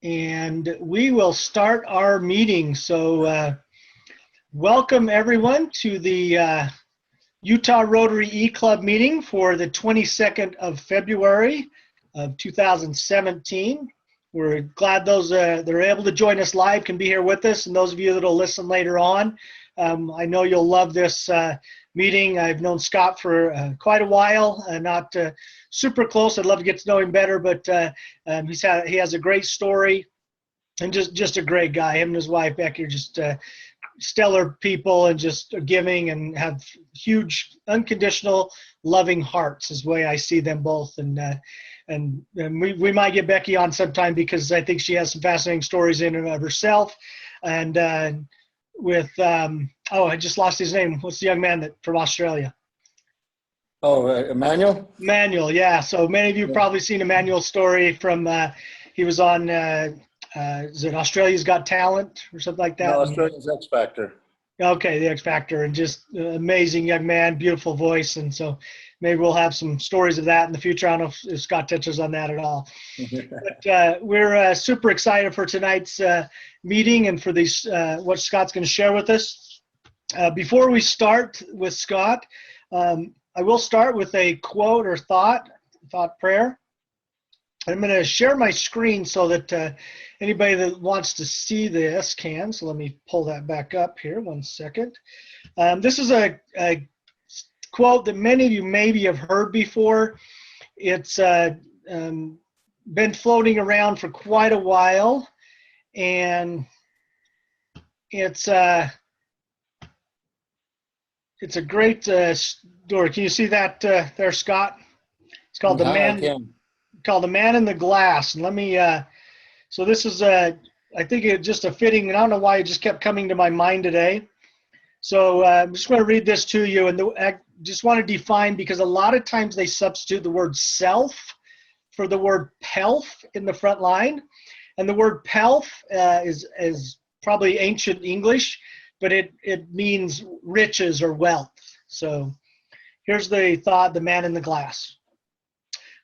and we will start our meeting. So welcome everyone to the Utah Rotary E-Club meeting for the 22nd of February of 2017. We're glad those that are able to join us live can be here with us, and those of you that will listen later on. I know you'll love this meeting. I've known Scott for quite a while, not super close. I'd love to get to know him better, but he has a great story and just a great guy. Him and his wife Becky are just stellar people and just giving and have huge, unconditional, loving hearts is the way I see them both. And we might get Becky on sometime because I think she has some fascinating stories in and of herself. And with I just lost his name. What's the young man from Australia? Emmanuel? Emmanuel, yeah. So many of you have probably seen Emmanuel's story from, he was on, is it Australia's Got Talent or something like that? No, Australia's X Factor. Okay, the X Factor, and just amazing young man, beautiful voice. And so maybe we'll have some stories of that in the future. I don't know if Scott touches on that at all. But we're super excited for tonight's meeting and for these what Scott's going to share with us. Before we start with Scott, I will start with a quote or thought prayer. I'm going to share my screen so that anybody that wants to see this can. So let me pull that back up here 1 second. This is a quote that many of you maybe have heard before. It's been floating around for quite a while, and it's a great story. Can you see that there, Scott? It's called The Man in the Glass. And let me. So this is I think it's just a fitting. And I don't know why it just kept coming to my mind today. So I'm just going to read this to you, and I just want to define, because a lot of times they substitute the word self for the word pelf in the front line, and the word pelf is probably ancient English, but it means riches or wealth. So here's the thought: the man in the glass.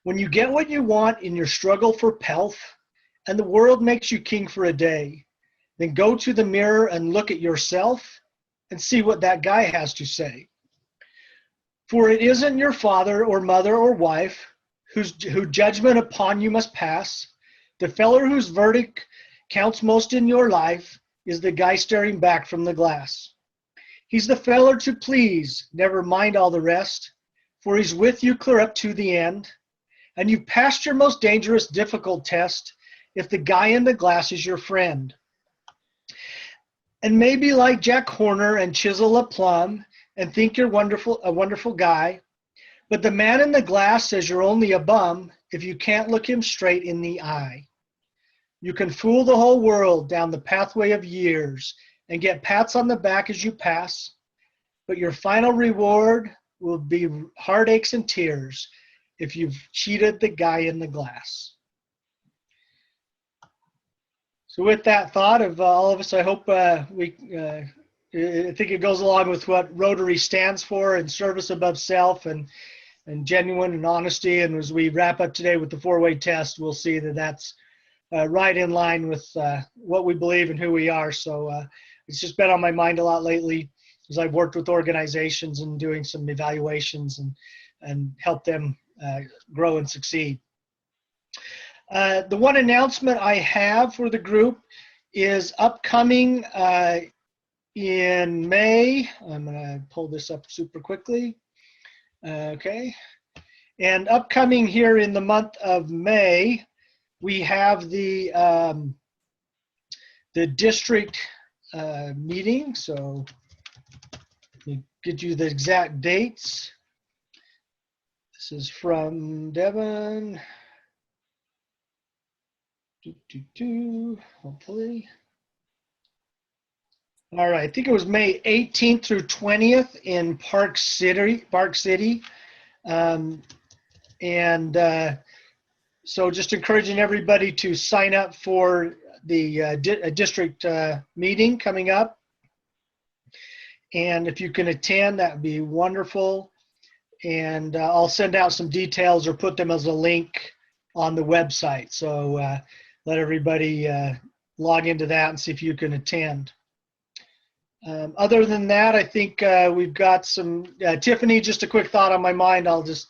When you get what you want in your struggle for pelf, and the world makes you king for a day, then go to the mirror and look at yourself and see what that guy has to say. For it isn't your father or mother or wife whose judgment upon you must pass. The feller whose verdict counts most in your life is the guy staring back from the glass. He's the feller to please, never mind all the rest, for he's with you clear up to the end. And you've passed your most dangerous, difficult test if the guy in the glass is your friend. And maybe like Jack Horner and chisel a plum and think you're a wonderful guy, but the man in the glass says you're only a bum if you can't look him straight in the eye. You can fool the whole world down the pathway of years and get pats on the back as you pass, but your final reward will be heartaches and tears if you've cheated the guy in the glass. So with that thought of all of us, I hope I think it goes along with what Rotary stands for, and service above self and genuine and honesty. And as we wrap up today with the four-way test, we'll see that that's right in line with what we believe and who we are. So it's just been on my mind a lot lately as I've worked with organizations and doing some evaluations and help them grow and succeed. The one announcement I have for the group is upcoming in May. I'm going to pull this up super quickly. Okay. And upcoming here in the month of May, we have the district meeting. So let me get you the exact dates. This is from Devin. Hopefully. All right, I think it was May 18th through 20th in Park City. So just encouraging everybody to sign up for the district meeting coming up. And if you can attend, that would be wonderful. And I'll send out some details or put them as a link on the website. So let everybody log into that and see if you can attend. Other than that, I think we've got some, Tiffany, just a quick thought on my mind. I'll just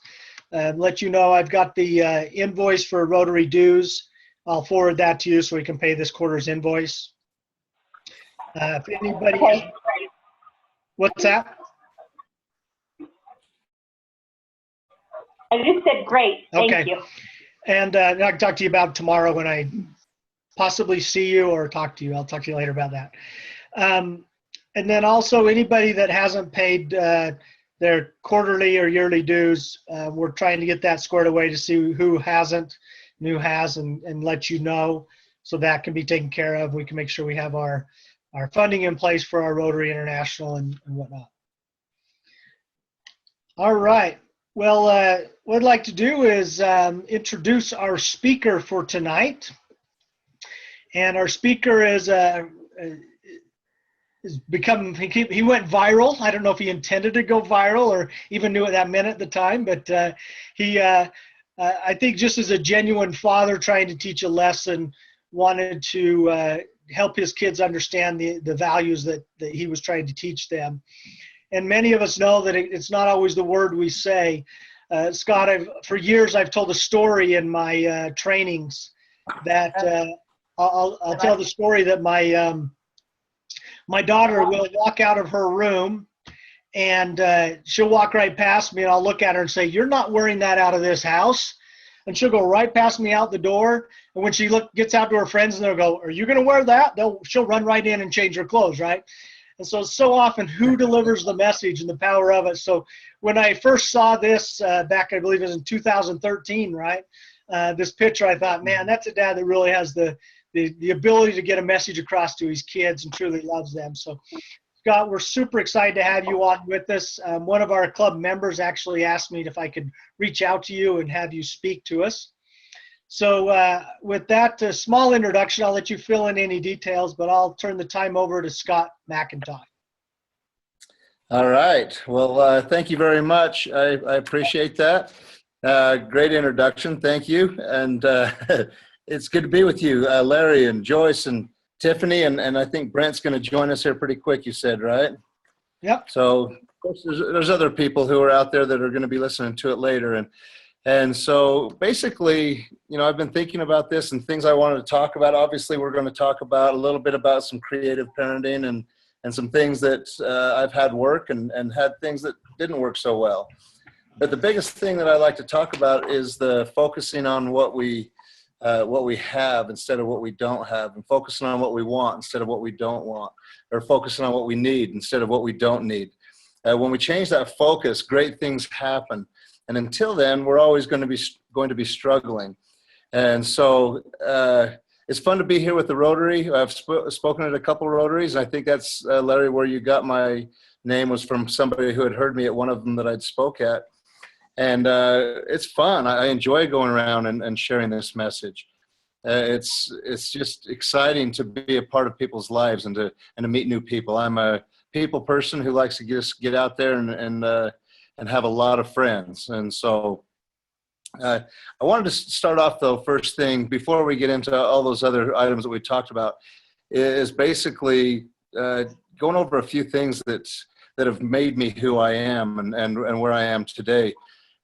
let you know I've got the invoice for Rotary dues. I'll forward that to you so we can pay this quarter's invoice. If anybody, Okay. What's that? I just said great. Thank Okay. you. And I can talk to you about tomorrow when I possibly see you or talk to you. I'll talk to you later about that. And then also anybody that hasn't paid their quarterly or yearly dues, we're trying to get that squared away to see who hasn't and who has, and let you know, so that can be taken care of. We can make sure we have our funding in place for our Rotary International and whatnot. All right. Well, what I'd like to do is introduce our speaker for tonight. And our speaker is become, he went viral. I don't know if he intended to go viral or even knew at that minute at the time, but he, I think just as a genuine father trying to teach a lesson, wanted to help his kids understand the values that he was trying to teach them. And many of us know that it's not always the word we say. Scott, for years I've told a story in my trainings that I'll tell the story that my daughter will walk out of her room and she'll walk right past me, and I'll look at her and say, "You're not wearing that out of this house." And she'll go right past me out the door. And when she gets out to her friends and they'll go, "Are you going to wear that?" She'll run right in and change her clothes, right? And so often, who delivers the message and the power of it? So when I first saw this back, I believe it was in 2013, right? This picture, I thought, man, that's a dad that really has the ability to get a message across to his kids and truly loves them. So Scott, we're super excited to have you on with us. One of our club members actually asked me if I could reach out to you and have you speak to us. So with that small introduction, I'll let you fill in any details, but I'll turn the time over to Scott McIntosh. All right. Well, thank you very much. I appreciate that. Great introduction. Thank you. And it's good to be with you, Larry and Joyce and Tiffany. And I think Brent's going to join us here pretty quick, you said, right? Yep. So of course, there's other people who are out there that are going to be listening to it later. And so basically, you know, I've been thinking about this and things I wanted to talk about. Obviously, we're going to talk about a little bit about some creative parenting and some things that I've had work and had things that didn't work so well. But the biggest thing that I like to talk about is the focusing on what we have instead of what we don't have, and focusing on what we want instead of what we don't want, or focusing on what we need instead of what we don't need. When we change that focus, great things happen. And until then, we're always going to be struggling. And so it's fun to be here with the Rotary. I've spoken at a couple of Rotaries. I think that's, Larry, where you got my name was from somebody who had heard me at one of them that I'd spoke at. And it's fun. I enjoy going around and sharing this message. It's just exciting to be a part of people's lives and to meet new people. I'm a people person who likes to just get out there and have a lot of friends. And so I wanted to start off, though, first thing, before we get into all those other items that we talked about, is basically going over a few things that have made me who I am and where I am today.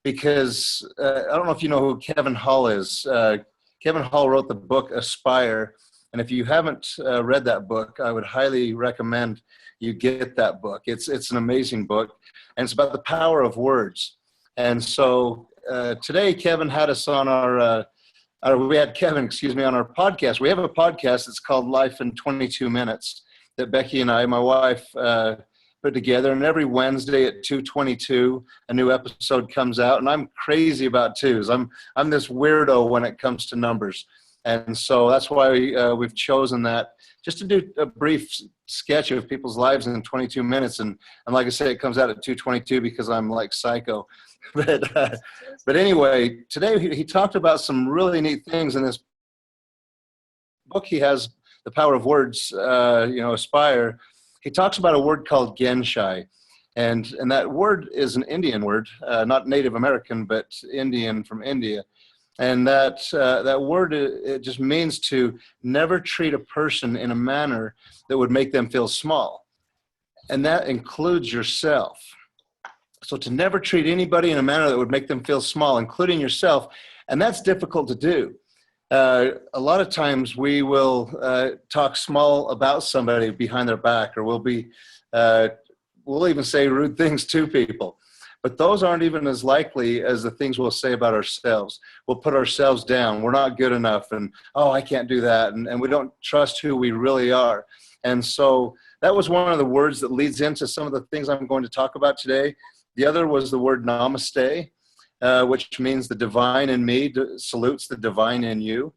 Because I don't know if you know who Kevin Hall is. Kevin Hall wrote the book Aspire. And if you haven't read that book, I would highly recommend you get that book. It's an amazing book. And it's about the power of words. And so today, Kevin had us on we had Kevin, on our podcast. We have a podcast that's called Life in 22 Minutes that Becky and I, my wife, put together. And every Wednesday at 2:22, a new episode comes out. And I'm crazy about twos. I'm this weirdo when it comes to numbers. And so that's why we've chosen that, just to do a brief sketch of people's lives in 22 minutes. And like I say, it comes out at 2:22 because I'm like psycho. But anyway, today he talked about some really neat things in this book. He has The Power of Words, Aspire. He talks about a word called Genshai. And that word is an Indian word, not Native American, but Indian from India. And that word, it just means to never treat a person in a manner that would make them feel small. And that includes yourself. So to never treat anybody in a manner that would make them feel small, including yourself, and that's difficult to do. A lot of times we will talk small about somebody behind their back, or we'll even say rude things to people. But those aren't even as likely as the things we'll say about ourselves. We'll put ourselves down. We're not good enough, and oh, I can't do that. And we don't trust who we really are. And so that was one of the words that leads into some of the things I'm going to talk about today. The other was the word namaste, which means the divine in me salutes the divine in you.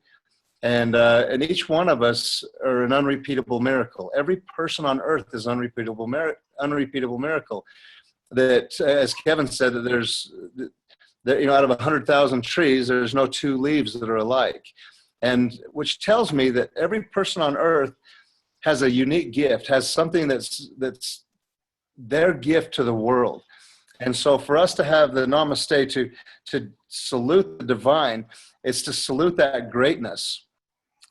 And each one of us are an unrepeatable miracle. Every person on earth is an unrepeatable miracle. That, as Kevin said, that out of 100,000 trees, there's no two leaves that are alike. And which tells me that every person on earth has a unique gift, has something that's their gift to the world. And so for us to have the namaste, to salute the divine, it's to salute that greatness.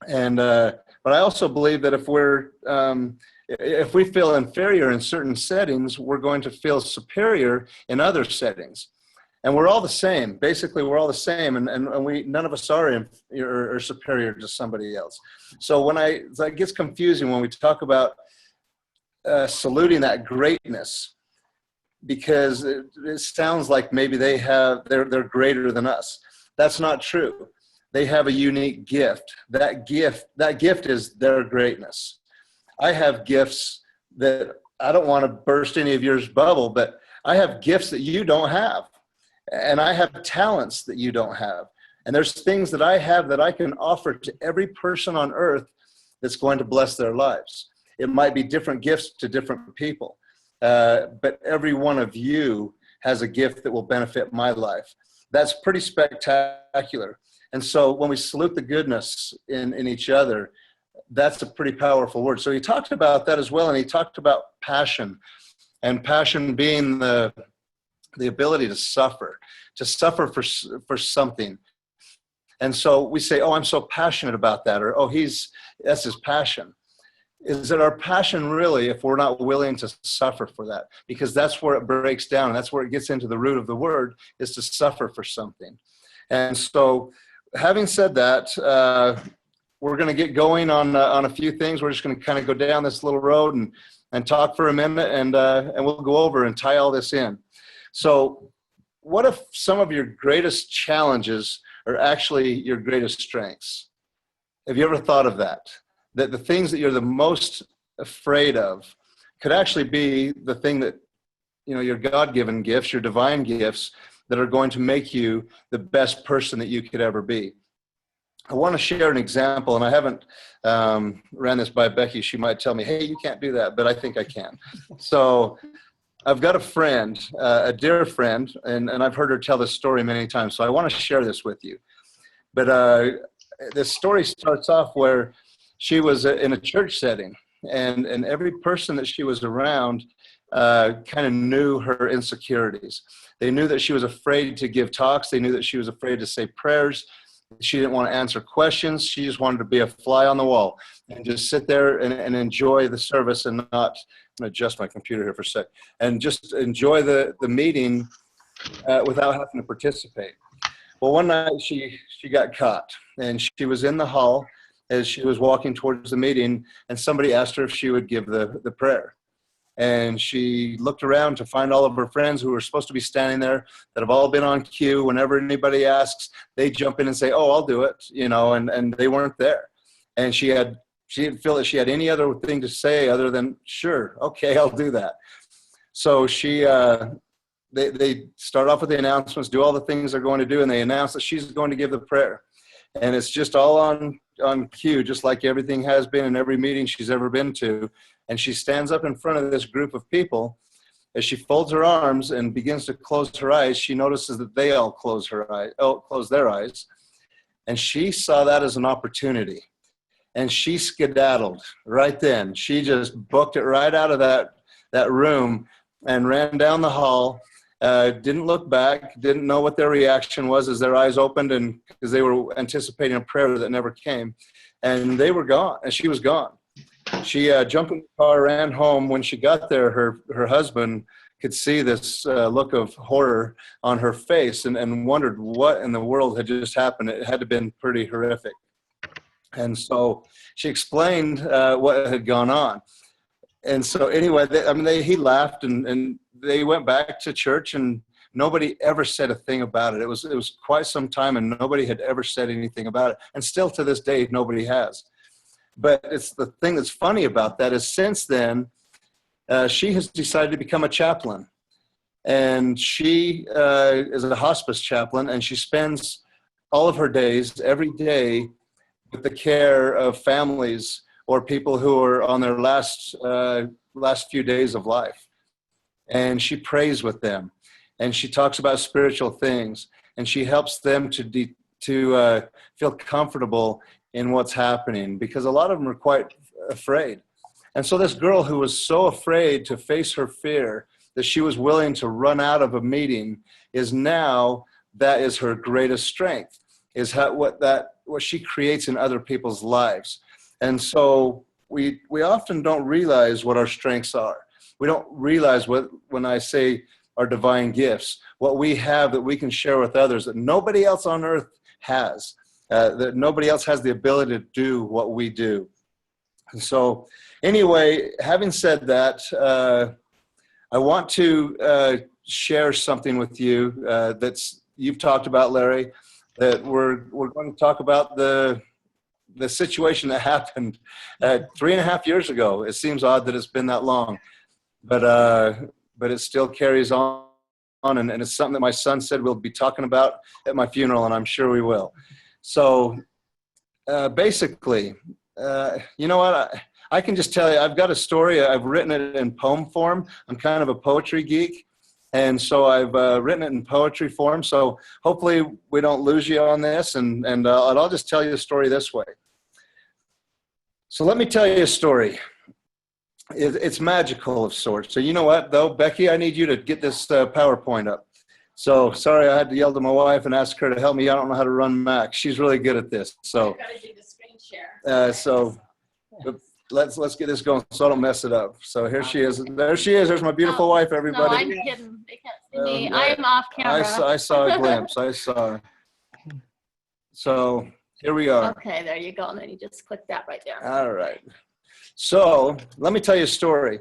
And but I also believe that if we feel inferior in certain settings, we're going to feel superior in other settings. And we're all the same. Basically, we're all the same, and none of us are superior to somebody else. So it gets confusing when we talk about saluting that greatness, because it sounds like maybe they're greater than us. That's not true. They have a unique gift. That gift is their greatness. I have gifts that I don't want to burst any of yours bubble, but I have gifts that you don't have. And I have talents that you don't have. And there's things that I have that I can offer to every person on earth that's going to bless their lives. It might be different gifts to different people, but every one of you has a gift that will benefit my life. That's pretty spectacular. And so when we salute the goodness in each other, that's a pretty powerful word. So he talked about that as well, and he talked about passion, and passion being the ability to suffer for something. And so we say, oh, I'm so passionate about that, or oh, that's his passion. Is it our passion really if we're not willing to suffer for that? Because that's where it breaks down, and that's where it gets into the root of the word, is to suffer for something. And so having said that, we're going to get going on a few things. We're just going to kind of go down this little road and talk for a minute, and we'll go over and tie all this in. So what if some of your greatest challenges are actually your greatest strengths? Have you ever thought of that? That the things that you're the most afraid of could actually be the thing that, your God-given gifts, your divine gifts, that are going to make you the best person that you could ever be. I want to share an example, and I haven't ran this by Becky. She might tell me, hey, you can't do that, but I think I can. So I've got a friend, a dear friend, and I've heard her tell this story many times, so I want to share this with you. But this story starts off where she was in a church setting, and every person that she was around kind of knew her insecurities. They knew that she was afraid to give talks. They knew that she was afraid to say prayers. She didn't want to answer questions. She just wanted to be a fly on the wall and just sit there and enjoy the service and not, I'm going to adjust my computer here for a sec, and just enjoy the meeting without having to participate. Well, one night she got caught, and she was in the hall as she was walking towards the meeting, and somebody asked her if she would give the prayer. And she looked around to find all of her friends who were supposed to be standing there that have all been on cue. Whenever anybody asks, they jump in and say, oh, I'll do it, and they weren't there. And she didn't feel that she had any other thing to say other than, sure, okay, I'll do that. So they start off with the announcements, do all the things they're going to do, and they announce that she's going to give the prayer. And it's just all on cue, just like everything has been in every meeting she's ever been to. And she stands up in front of this group of people. As she folds her arms and begins to close her eyes, she notices that they all close their eyes. And she saw that as an opportunity. And she skedaddled right then. She just booked it right out of that room and ran down the hall didn't look back, didn't know what their reaction was as their eyes opened, and because they were anticipating a prayer that never came, and they were gone, and she was gone. She jumped in the car, ran home. When she got there, her husband could see this look of horror on her face, and wondered what in the world had just happened. It had to have been pretty horrific. And so she explained what had gone on. And so anyway, he laughed, and they went back to church, and nobody ever said a thing about it. It was quite some time, and nobody had ever said anything about it. And still to this day, nobody has. But it's the thing that's funny about that is since then, she has decided to become a chaplain. And she is a hospice chaplain, and she spends all of her days, every day, with the care of families or people who are on their last few days of life. And she prays with them, and she talks about spiritual things, and she helps them to feel comfortable in what's happening, because a lot of them are quite afraid. And so this girl who was so afraid to face her fear that she was willing to run out of a meeting that is her greatest strength, is what she creates in other people's lives. And so we often don't realize what our strengths are. We don't realize when I say our divine gifts, what we have that we can share with others that nobody else on earth has, that nobody else has the ability to do what we do. And so anyway, having said that, I want to share something with you you've talked about, Larry, that we're going to talk about the situation that happened 3.5 years ago. It seems odd that it's been that long, but it still carries on, and it's something that my son said we'll be talking about at my funeral, and I'm sure we will. So basically, you know what? I can just tell you, I've got a story. I've written it in poem form. I'm kind of a poetry geek. And so I've written it in poetry form. So hopefully we don't lose you on this. And I'll just tell you the story this way. So let me tell you a story. It's magical of sorts. So you know what, though, Becky, I need you to get this PowerPoint up. So sorry, I had to yell to my wife and ask her to help me. I don't know how to run Mac. She's really good at this. So, I've got to do the screen share. Let's get this going so I don't mess it up. So here she is. There she is. There's my beautiful wife, No, everybody. I'm kidding. They can't see me. I'm off camera. I saw a glimpse. I saw her. So here we are. Okay, there you go. And then you just click that right there. All right. So let me tell you a story.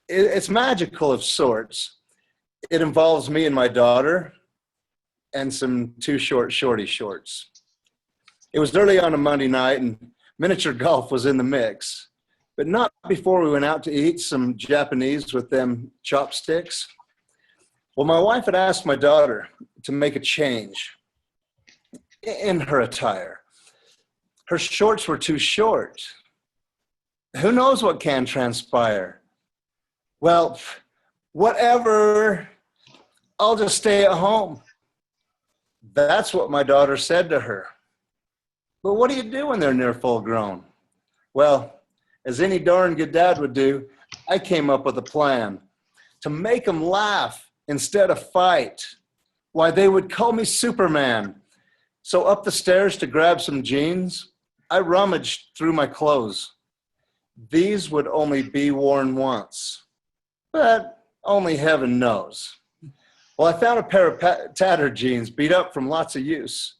It's magical of sorts. It involves me and my daughter and some two shorty shorts. It was early on a Monday night, and miniature golf was in the mix, but not before we went out to eat some Japanese with them chopsticks. Well, my wife had asked my daughter to make a change in her attire. Her shorts were too short. Who knows what can transpire? Well, whatever, I'll just stay at home. That's what my daughter said to her. But what do you do when they're near full grown? Well, as any darn good dad would do, I came up with a plan to make them laugh instead of fight. Why, they would call me Superman. So up the stairs to grab some jeans, I rummaged through my clothes. These would only be worn once, but only heaven knows. Well, I found a pair of tattered jeans beat up from lots of use.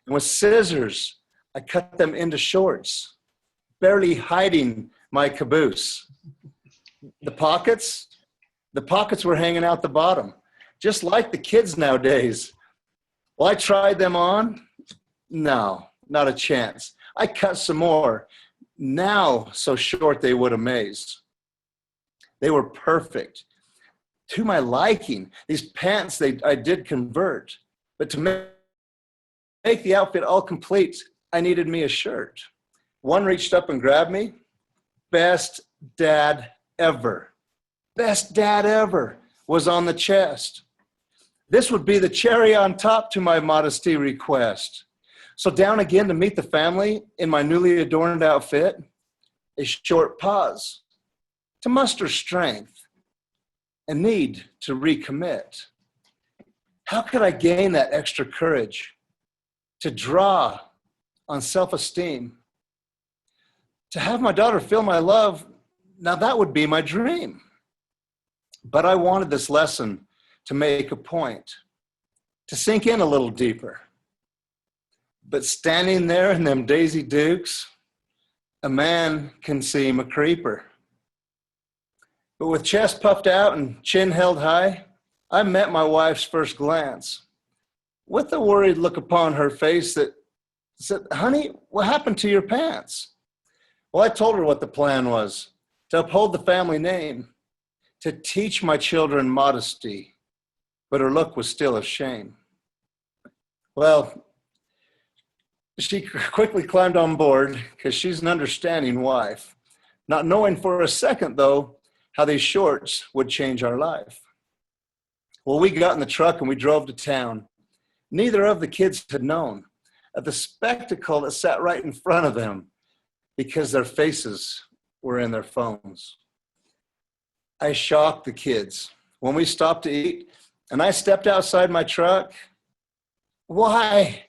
And with scissors, I cut them into shorts, barely hiding my caboose. The pockets were hanging out the bottom, just like the kids nowadays. Well, I tried them on. No, not a chance. I cut some more, now so short they would amaze. They were perfect. To my liking, these pants I did convert, but to make the outfit all complete, I needed me a shirt. One reached up and grabbed me. Best dad ever. Best dad ever was on the chest. This would be the cherry on top to my modesty request. So down again to meet the family in my newly adorned outfit, a short pause to muster strength and need to recommit. How could I gain that extra courage to draw on self-esteem? To have my daughter feel my love, now that would be my dream. But I wanted this lesson to make a point, to sink in a little deeper. But standing there in them Daisy Dukes, a man can seem a creeper. But with chest puffed out and chin held high, I met my wife's first glance with a worried look upon her face that said, "Honey, what happened to your pants?" Well, I told her what the plan was, to uphold the family name, to teach my children modesty, but her look was still a shame. Well, she quickly climbed on board because she's an understanding wife, not knowing for a second, though, how these shorts would change our life. Well, we got in the truck and we drove to town. Neither of the kids had known of the spectacle that sat right in front of them because their faces were in their phones. I shocked the kids when we stopped to eat and I stepped outside my truck. Why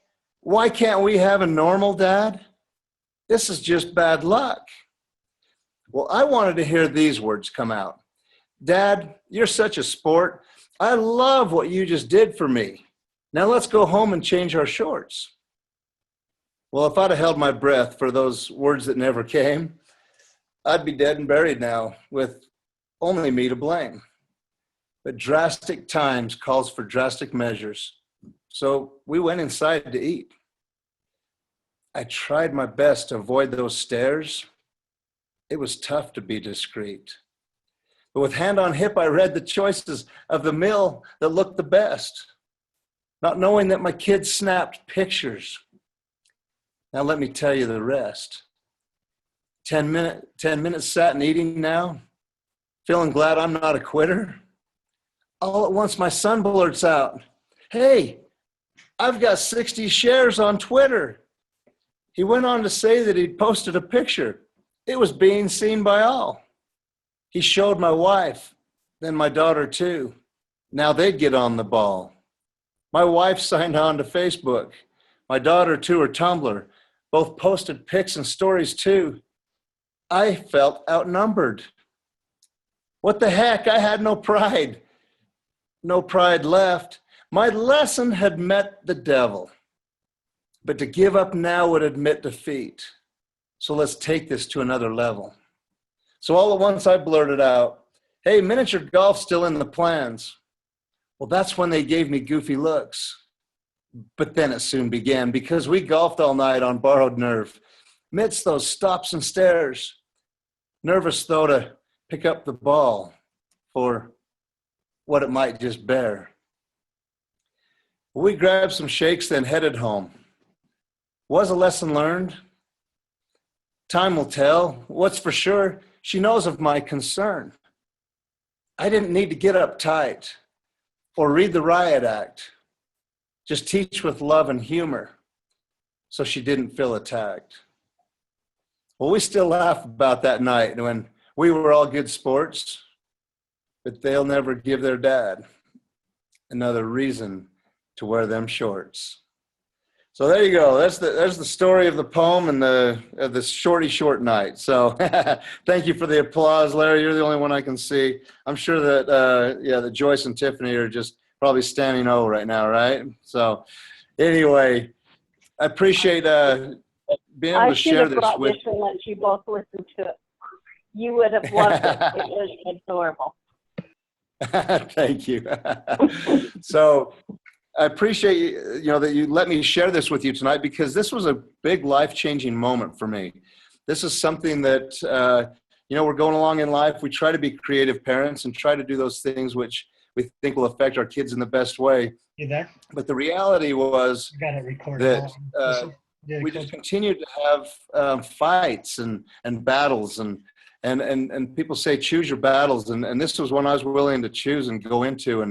can't we have a normal dad? This is just bad luck. Well, I wanted to hear these words come out. Dad, you're such a sport. I love what you just did for me. Now let's go home and change our shorts. Well, if I'd have held my breath for those words that never came, I'd be dead and buried now with only me to blame. But drastic times calls for drastic measures. So we went inside to eat. I tried my best to avoid those stares. It was tough to be discreet. But with hand on hip, I read the choices of the meal that looked the best, not knowing that my kids snapped pictures. Now let me tell you the rest. 10 minutes sat and eating now, feeling glad I'm not a quitter. All at once my son blurts out, "Hey, I've got 60 shares on Twitter." He went on to say that he'd posted a picture. It was being seen by all. He showed my wife, then my daughter too. Now they'd get on the ball. My wife signed on to Facebook. My daughter to her Tumblr. Both posted pics and stories too. I felt outnumbered. What the heck? I had no pride. No pride left. My lesson had met the devil. But to give up now would admit defeat. So let's take this to another level. So all at once I blurted out, "Hey, miniature golf's still in the plans." Well, that's when they gave me goofy looks. But then it soon began because we golfed all night on borrowed nerve, amidst those stops and stares. Nervous though to pick up the ball for what it might just bear. We grabbed some shakes, then headed home. Was a lesson learned? Time will tell. What's for sure, she knows of my concern. I didn't need to get uptight or read the riot act. Just teach with love and humor so she didn't feel attacked. Well, we still laugh about that night when we were all good sports, but they'll never give their dad another reason to wear them shorts. So there you go. There's the story of the poem and the shorty short night. So thank you for the applause, Larry. You're the only one I can see. I'm sure that that Joyce and Tiffany are just probably standing O right now, right? So anyway, I appreciate being able to share this with. I should have brought this and let you both listen to it. You would have loved it. It was adorable. Thank you. So I appreciate you that you let me share this with you tonight, because this was a big life-changing moment for me. This is something that we're going along in life. We try to be creative parents and try to do those things which we think will affect our kids in the best way. You there? But the reality was that we just continued to have fights and battles and people say choose your battles, and this was one I was willing to choose and go into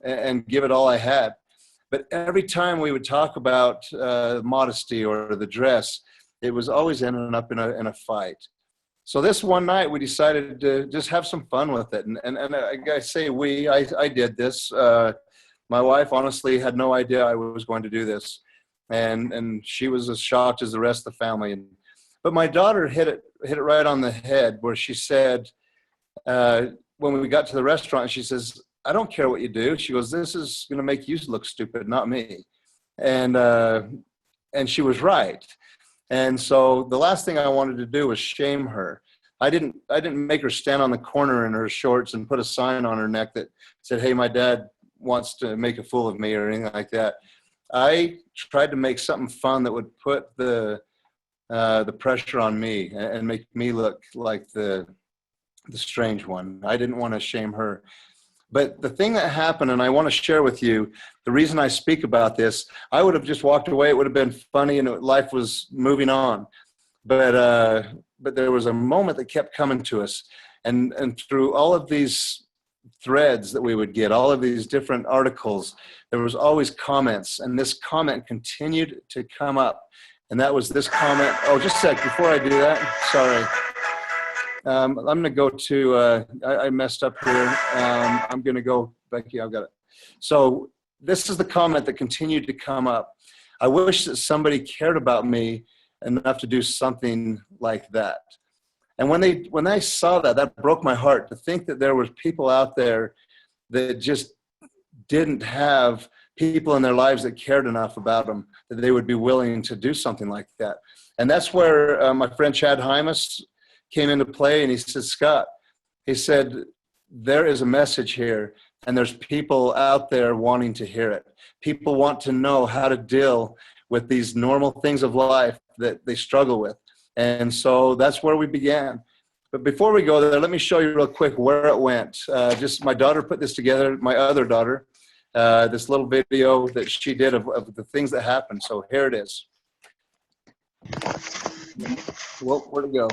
and give it all I had. But every time we would talk about modesty or the dress, it was always ending up in a fight. So this one night we decided to just have some fun with it, and I say I did this. My wife honestly had no idea I was going to do this. And she was as shocked as the rest of the family. But my daughter hit it right on the head, where she said, when we got to the restaurant, she says, "I don't care what you do." She goes, "This is going to make you look stupid, not me." And she was right. And so the last thing I wanted to do was shame her. I didn't make her stand on the corner in her shorts and put a sign on her neck that said, "Hey, my dad wants to make a fool of me," or anything like that. I tried to make something fun that would put the pressure on me and make me look like the strange one. I didn't want to shame her. But the thing that happened, and I want to share with you, the reason I speak about this, I would have just walked away. It would have been funny and life was moving on. But there was a moment that kept coming to us. And through all of these threads that we would get, all of these different articles, there was always comments. And this comment continued to come up. And that was this comment. Oh, just a sec, before I do that, sorry. I'm going to go to, I messed up here. I'm going to go, Becky, I've got it. So this is the comment that continued to come up. I wish that somebody cared about me enough to do something like that. And when I saw that, that broke my heart, to think that there was people out there that just didn't have people in their lives that cared enough about them, that they would be willing to do something like that. And that's where my friend Chad Hymas came into play, and he said, "Scott," he said, "there is a message here, and there's people out there wanting to hear it. People want to know how to deal with these normal things of life that they struggle with." And so that's where we began. But before we go there, let me show you real quick where it went. Just my daughter put this together, my other daughter, this little video that she did of the things that happened. So here it is. Well, where'd it go?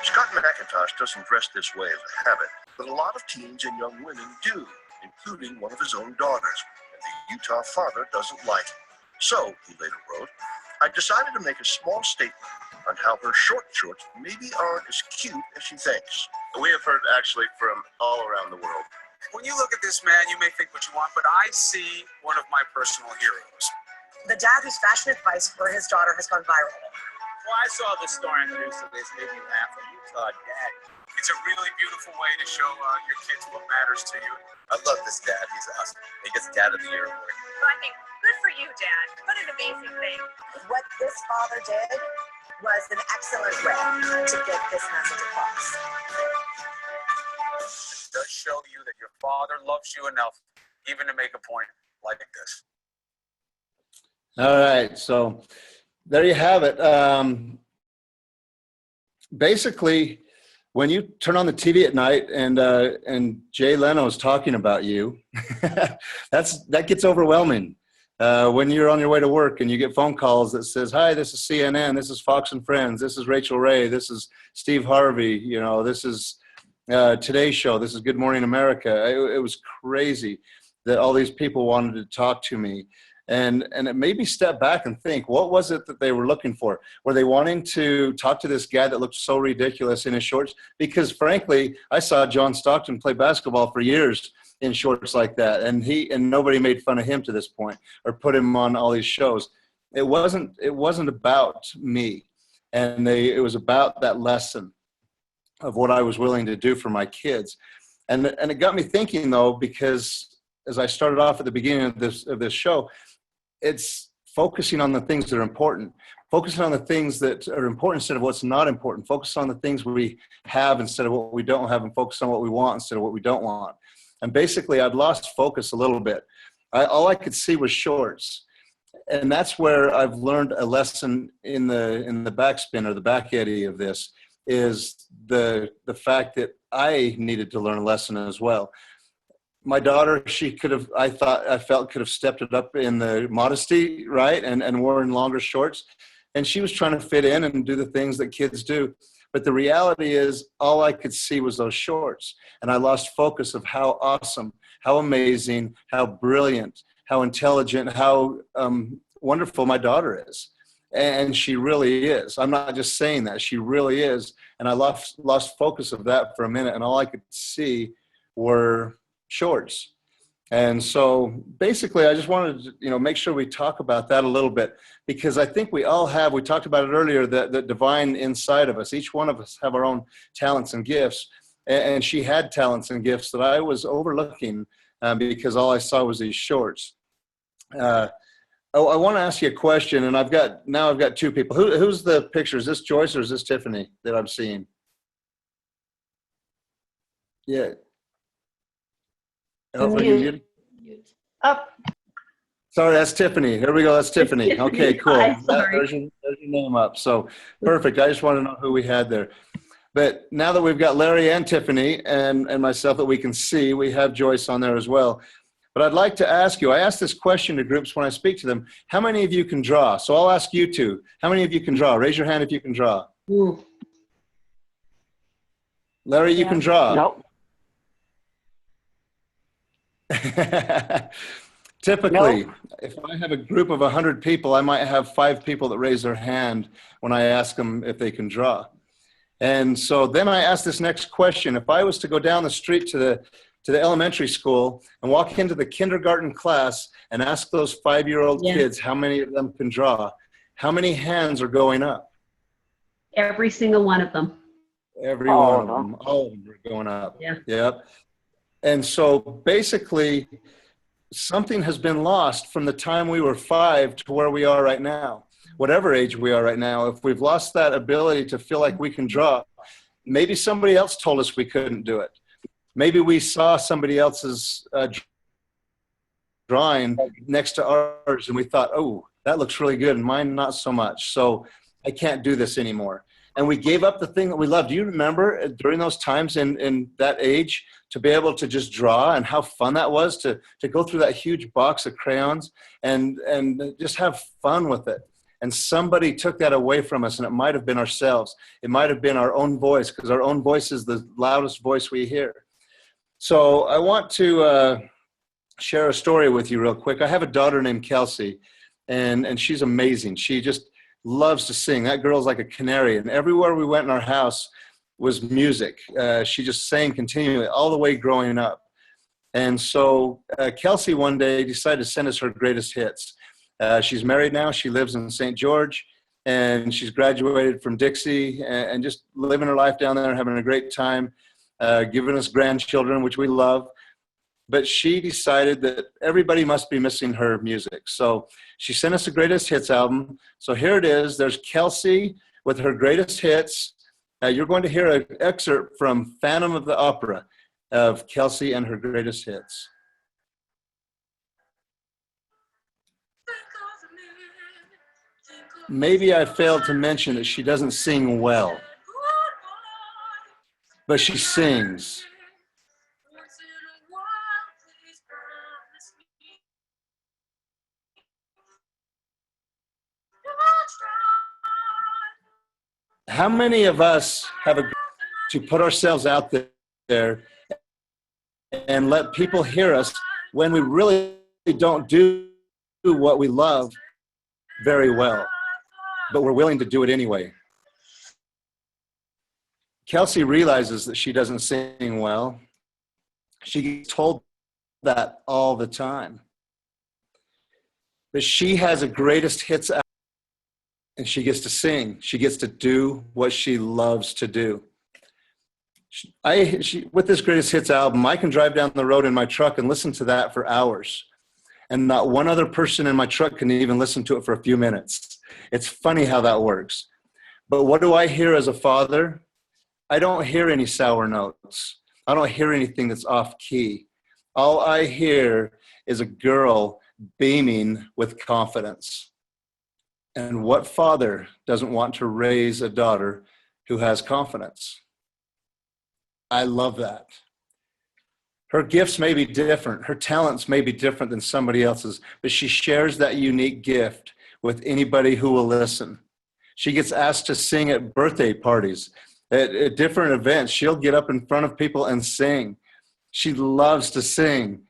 Scott McIntosh doesn't dress this way as a habit, but a lot of teens and young women do, including one of his own daughters, and the Utah father doesn't like it. So, he later wrote, "I decided to make a small statement on how her short shorts maybe aren't as cute as she thinks." We have heard actually from all around the world. When you look at this man, you may think what you want, but I see one of my personal heroes. The dad whose fashion advice for his daughter has gone viral. Well, I saw the story on the news today. It made me laugh. A Utah dad. It's a really beautiful way to show your kids what matters to you. I love this dad. He's awesome. He gets Dad of the Year award. So I think, good for you, Dad. What an amazing thing. What this father did was an excellent way to get this message across. It does show you that your father loves you enough even to make a point like this. All right, so there you have it. Basically, when you turn on the TV at night and Jay Leno is talking about you, that gets overwhelming. When you're on your way to work and you get phone calls that says, "Hi, this is CNN, this is Fox and Friends, this is Rachel Ray, this is Steve Harvey, you know, this is Today's Show, this is Good Morning America." It was crazy that all these people wanted to talk to me. And it made me step back and think, what was it that they were looking for? Were they wanting to talk to this guy that looked so ridiculous in his shorts? Because frankly, I saw John Stockton play basketball for years in shorts like that, and nobody made fun of him to this point or put him on all these shows. It wasn't about me, and it was about that lesson of what I was willing to do for my kids. And it got me thinking, though, because as I started off at the beginning of this show, it's focusing on the things that are important, focusing on the things that are important instead of what's not important, focus on the things we have instead of what we don't have, and focus on what we want instead of what we don't want. And basically, I'd lost focus a little bit. All I could see was shorts. And that's where I've learned a lesson in the backspin or the back eddy of this, is the fact that I needed to learn a lesson as well. My daughter, I felt could have stepped it up in the modesty, right? And worn longer shorts. And she was trying to fit in and do the things that kids do. But the reality is, all I could see was those shorts. And I lost focus of how awesome, how amazing, how brilliant, how intelligent, how wonderful my daughter is. And she really is. I'm not just saying that. She really is. And I lost focus of that for a minute, and all I could see were shorts. And so basically, I just wanted to, make sure we talk about that a little bit, because I think we all have, we talked about it earlier, the divine inside of us. Each one of us have our own talents and gifts. And she had talents and gifts that I was overlooking because all I saw was these shorts. I want to ask you a question, and I've got two people. Who's the picture? Is this Joyce or is this Tiffany that I'm seeing? Yeah. Oh, are you muted? Up. Sorry, that's Tiffany. Here we go. That's Tiffany. Okay, cool. Hi, sorry. There's your name up. So perfect. I just want to know who we had there. But now that we've got Larry and Tiffany and myself that we can see, we have Joyce on there as well. But I'd like to ask you, I ask this question to groups when I speak to them, how many of you can draw? So I'll ask you two. How many of you can draw? Raise your hand if you can draw. Ooh. Larry, you can draw. Nope. Typically, if I have a group of 100 people, I might have 5 people that raise their hand when I ask them if they can draw. And so then I ask this next question. If I was to go down the street to the elementary school and walk into the kindergarten class and ask those 5-year-old kids how many of them can draw, how many hands are going up? Every single one of them. Every one of them. All of them are going up. Yeah. Yep. And so basically, something has been lost from the time we were 5 to where we are right now. Whatever age we are right now, if we've lost that ability to feel like we can draw, maybe somebody else told us we couldn't do it. Maybe we saw somebody else's drawing next to ours and we thought, oh, that looks really good and mine not so much. So I can't do this anymore. And we gave up the thing that we loved. Do you remember during those times in that age to be able to just draw and how fun that was to go through that huge box of crayons and just have fun with it? And somebody took that away from us, and it might have been ourselves. It might have been our own voice, because our own voice is the loudest voice we hear. So I want to share a story with you real quick. I have a daughter named Kelsey, and she's amazing. She just loves to sing. That girl's like a canary, and everywhere we went in our house was music. She just sang continually all the way growing up. And so Kelsey one day decided to send us her greatest hits. She's married now. She lives in St. George, and she's graduated from Dixie and just living her life down there, having a great time, giving us grandchildren, which we love. But she decided that everybody must be missing her music. So she sent us a greatest hits album. So here it is. There's Kelsey with her greatest hits. You're going to hear an excerpt from Phantom of the Opera of Kelsey and her greatest hits. Maybe I failed to mention that she doesn't sing well, but she sings. How many of us have to put ourselves out there and let people hear us when we really don't do what we love very well, but we're willing to do it anyway? Kelsey realizes that she doesn't sing well. She gets told that all the time. But she has a greatest hits album, and she gets to sing. She gets to do what she loves to do. With this greatest hits album, I can drive down the road in my truck and listen to that for hours. And not one other person in my truck can even listen to it for a few minutes. It's funny how that works. But what do I hear as a father? I don't hear any sour notes. I don't hear anything that's off key. All I hear is a girl beaming with confidence. And what father doesn't want to raise a daughter who has confidence? I love that. Her gifts may be different. Her talents may be different than somebody else's, but she shares that unique gift with anybody who will listen. She gets asked to sing at birthday parties, at different events. She'll get up in front of people and sing. She loves to sing.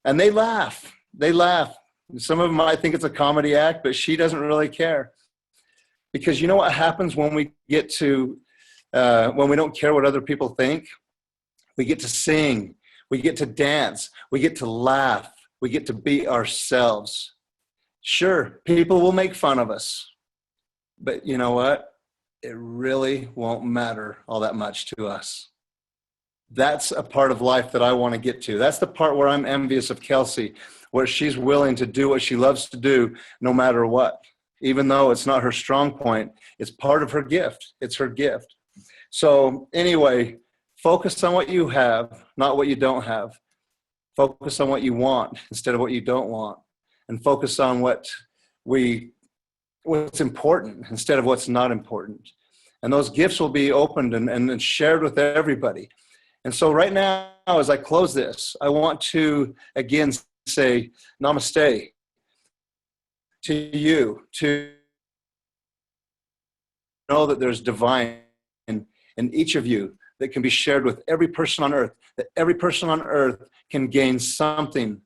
And they laugh. They laugh. Some of them might think it's a comedy act, but she doesn't really care. Because you know what happens when we get to, when we don't care what other people think? We get to sing, we get to dance, we get to laugh, we get to be ourselves. Sure, people will make fun of us, but you know what? It really won't matter all that much to us. That's a part of life that I want to get to. That's the part where I'm envious of Kelsey, where she's willing to do what she loves to do no matter what. Even though it's not her strong point, it's part of her gift. It's her gift. So anyway, focus on what you have, not what you don't have. Focus on what you want instead of what you don't want. And focus on what's important instead of what's not important. And those gifts will be opened and shared with everybody. And so right now, as I close this, I want to again say namaste to you, to know that there's divine in each of you that can be shared with every person on earth, that every person on earth can gain something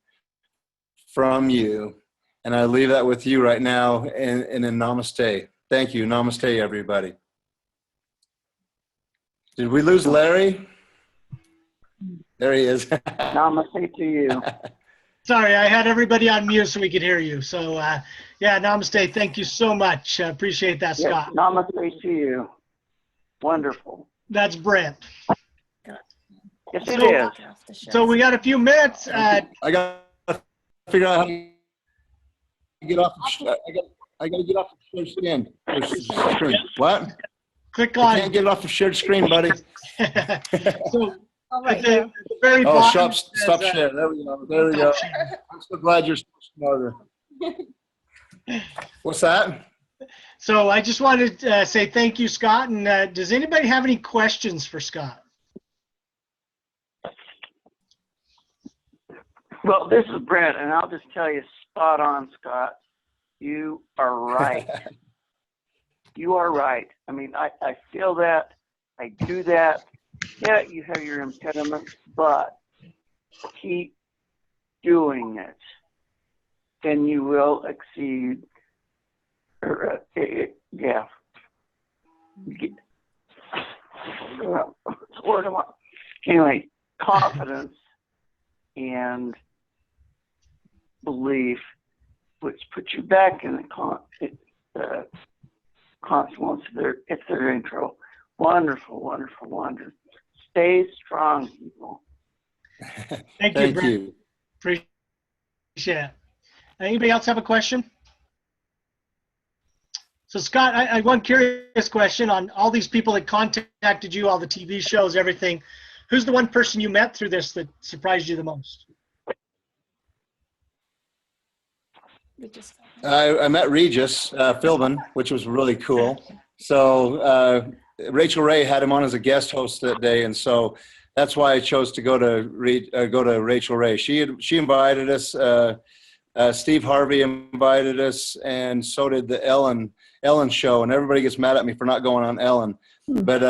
from you. And I leave that with you right now in a namaste. Thank you. Namaste, everybody. Did we lose Larry? There he is. Namaste to you. Sorry, I had everybody on mute so we could hear you. So, yeah, namaste. Thank you so much. Appreciate that, Yes, Scott. namaste to you. Wonderful. That's Brent. Yes, it is. So we got a few minutes. I got to figure out how to get off. I got to get off the shared screen. What? Click on. I can't get it off the shared screen, buddy. So, All right. at the very Oh, bottom stop says, share. There we go. There we go. I'm so glad you're so smarter. What's that? So I just wanted to say thank you, Scott. And does anybody have any questions for Scott? Well, this is Brent, and I'll just tell you, spot on, Scott. You are right. You are right. I mean, I feel that. I do that. Yeah, you have your impediments, but keep doing it, and you will exceed. Yeah. Anyway, confidence and belief, which puts you back in the consequence. It's their intro. Wonderful, wonderful, wonderful. Stay strong, people. Thank you, Brent. Appreciate it. Anybody else have a question? So Scott, I have one curious question on all these people that contacted you, all the TV shows, everything. Who's the one person you met through this that surprised you the most? I met Regis Philbin, which was really cool. So Rachel Ray had him on as a guest host that day, and so that's why I chose to go to Rachel Ray. She invited us. Steve Harvey invited us, and so did the Ellen show. And everybody gets mad at me for not going on Ellen, but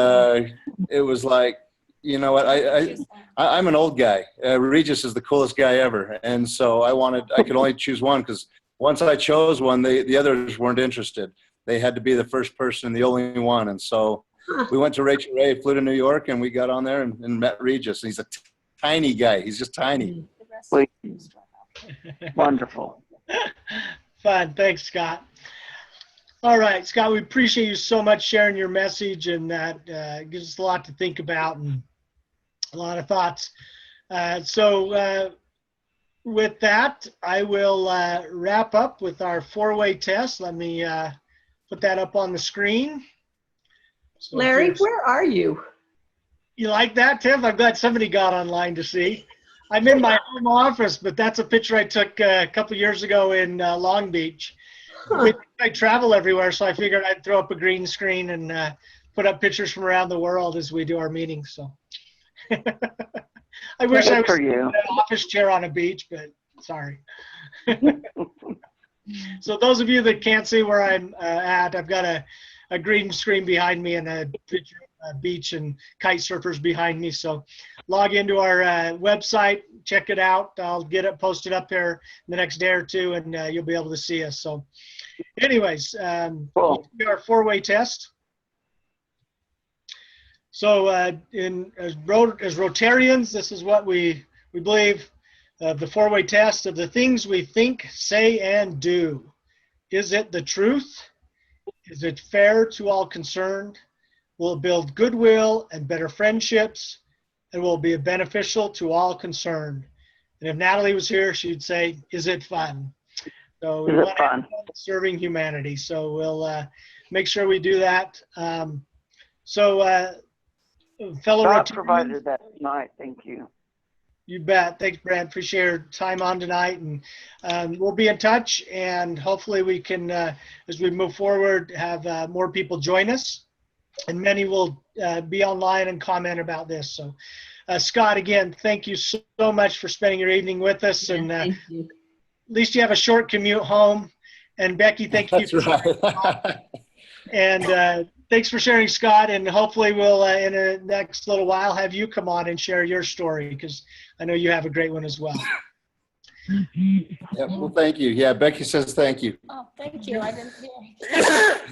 it was like, you know what? I'm an old guy. Regis is the coolest guy ever, and so I could only choose one, because once I chose one, the others weren't interested. They had to be the first person and the only one. And so we went to Rachel Ray, flew to New York, and we got on there and met Regis. He's a tiny guy. He's just tiny. Wonderful. Fun. Thanks, Scott. All right, Scott, we appreciate you so much sharing your message, and that gives us a lot to think about and a lot of thoughts. With that, I will wrap up with our four-way test. Let me put that up on the screen. So Larry, where are you? You like that, Tiff? I'm glad somebody got online to see. I'm in my home office, but that's a picture I took a couple years ago in Long Beach. Huh. I travel everywhere, so I figured I'd throw up a green screen and put up pictures from around the world as we do our meetings. So I wish I was in an office chair on a beach, but sorry. So those of you that can't see where I'm at, I've got a green screen behind me and a picture of beach and kite surfers behind me. So log into our website, check it out. I'll get it posted up there the next day or two, and you'll be able to see us. So anyways, Cool. our 4-way test. So as Rotarians, this is what we believe of the 4-way test of the things we think, say, and do. Is it the truth? Is it fair to all concerned? Will it build goodwill and better friendships? And will be beneficial to all concerned? And if Natalie was here, she'd say, is it fun? So we want to have fun serving humanity. So we'll make sure we do that. Fellow Scott Rotarians, provided that tonight. Thank you. You bet. Thanks, Brad. Appreciate your time on tonight. And we'll be in touch. And hopefully we can, as we move forward, have more people join us. And many will be online and comment about this. So, Scott, again, thank you so much for spending your evening with us. And Thank you. at least you have a short commute home. And Becky, thank you. That's right. And thanks for sharing, Scott. And hopefully we'll, in the next little while, have you come on and share your story, because I know you have a great one as well. Yeah, well, thank you. Yeah, Becky says thank you. Oh, thank you. I didn't hear.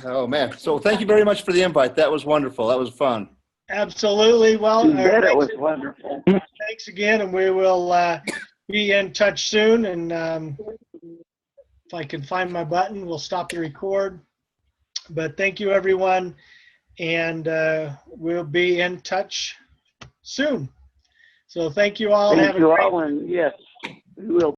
Oh, man. So thank you very much for the invite. That was wonderful. That was fun. Absolutely. Well, You bet it was wonderful. thanks again, and we will be in touch soon. And if I can find my button, we'll stop the record. But thank you, everyone, and we'll be in touch soon. So thank you all. Thank and have you a great all, and yes, we will.